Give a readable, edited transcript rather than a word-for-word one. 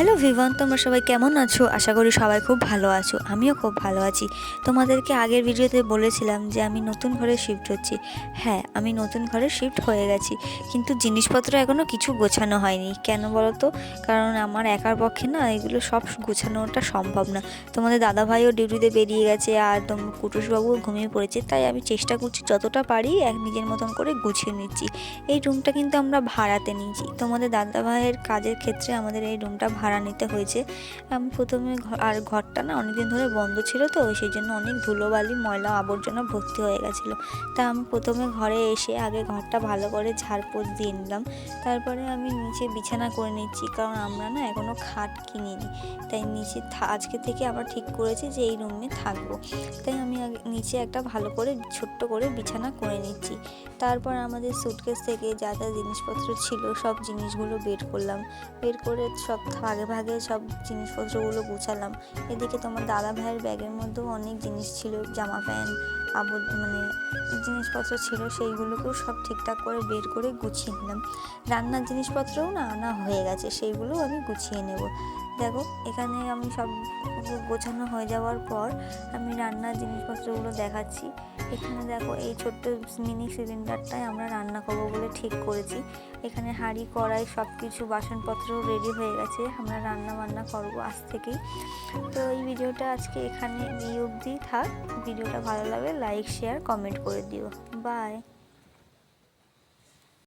Hello Vivaan, তোমরা সবাই কেমন আছো? আশা করি সবাই খুব ভালো আছো। আমিও খুব ভালো আছি। তোমাদেরকে আগের ভিডিওতে বলেছিলাম যে আমি নতুন ঘরে শিফট হচ্ছি। হ্যাঁ, আমি নতুন ঘরে শিফট হয়ে গেছি, কিন্তু জিনিসপত্র এখনও কিছু গোছানো হয়নি। কেন বলো তো? কারণ আমার একার পক্ষে না এগুলো সব গোছানোটা সম্ভব না। তোমাদের দাদাভাইও ডিউটিতে বেরিয়ে গেছে, আর কুটুসবাবুও ঘুমিয়ে পড়েছে। তাই আমি চেষ্টা করছি যতটা পারি নিজের মতন করে গুছিয়ে নিচ্ছি। এই রুমটা কিন্তু আমরা ভাড়াতে নিয়েছি। তোমাদের দাদাভাইয়ের কাজের ক্ষেত্রে আমাদের এই রুমটা ভাড়া নিতে হয়েছে। আমি প্রথমে আর ঘরটা না অনেকদিন ধরে বন্ধ ছিল, তো সেই জন্য অনেক ধুলোবালি ময়লা আবর্জনা ভর্তি হয়ে গেছিলো। তা আমি প্রথমে ঘরে এসে আগে ঘরটা ভালো করে ঝাড়পোছ দিয়ে নিলাম। তারপরে আমি নিচে বিছানা করে নিচ্ছি, কারণ আমরা না এখনও খাট কিনিনি। তাই নিচে আজকে থেকে আবার ঠিক করেছি যে এই রুমে থাকবো। তাই আমি নিচে একটা ভালো করে ছোট্ট করে বিছানা করে নিচ্ছি। তারপর আমাদের সুটকেস থেকে যা যা জিনিসপত্র ছিল সব জিনিসগুলো বের করলাম। বের করে সব ভাগে ভাগে সব জিনিসপত্রগুলো গুছালাম। এদিকে তোমার দাদা ভাইয়ের ব্যাগের মধ্যেও অনেক জিনিস ছিল, জামা প্যান্ট জিনিসপত্র ছিল, সেইগুলোকেও সব ঠিকঠাক করে বের করে গুছিয়ে নিলাম। রান্নার জিনিসপত্রও না আনা হয়ে গেছে, সেইগুলোও আমি গুছিয়ে নেব। দেখো, এখানে আমি সব গোছানো হয়ে যাওয়ার পর আমি রান্নার জিনিসপত্রগুলো দেখাচ্ছি। এখানে দেখো, এই ছোট্ট মিনি সিলিন্ডারটায় আমরা রান্না করবো বলে ঠিক করেছি। এখানে হাঁড়ি কড়াই সব কিছু বাসনপত্র রেডি হয়ে গেছে। আমরা রান্না বান্না করবো আজ থেকেই। তো এই ভিডিওটা আজকে এখানে এই অবধি থাক। ভিডিওটা ভালো লাগলে লাইক, শেয়ার, কমেন্ট করে দিও। বাই।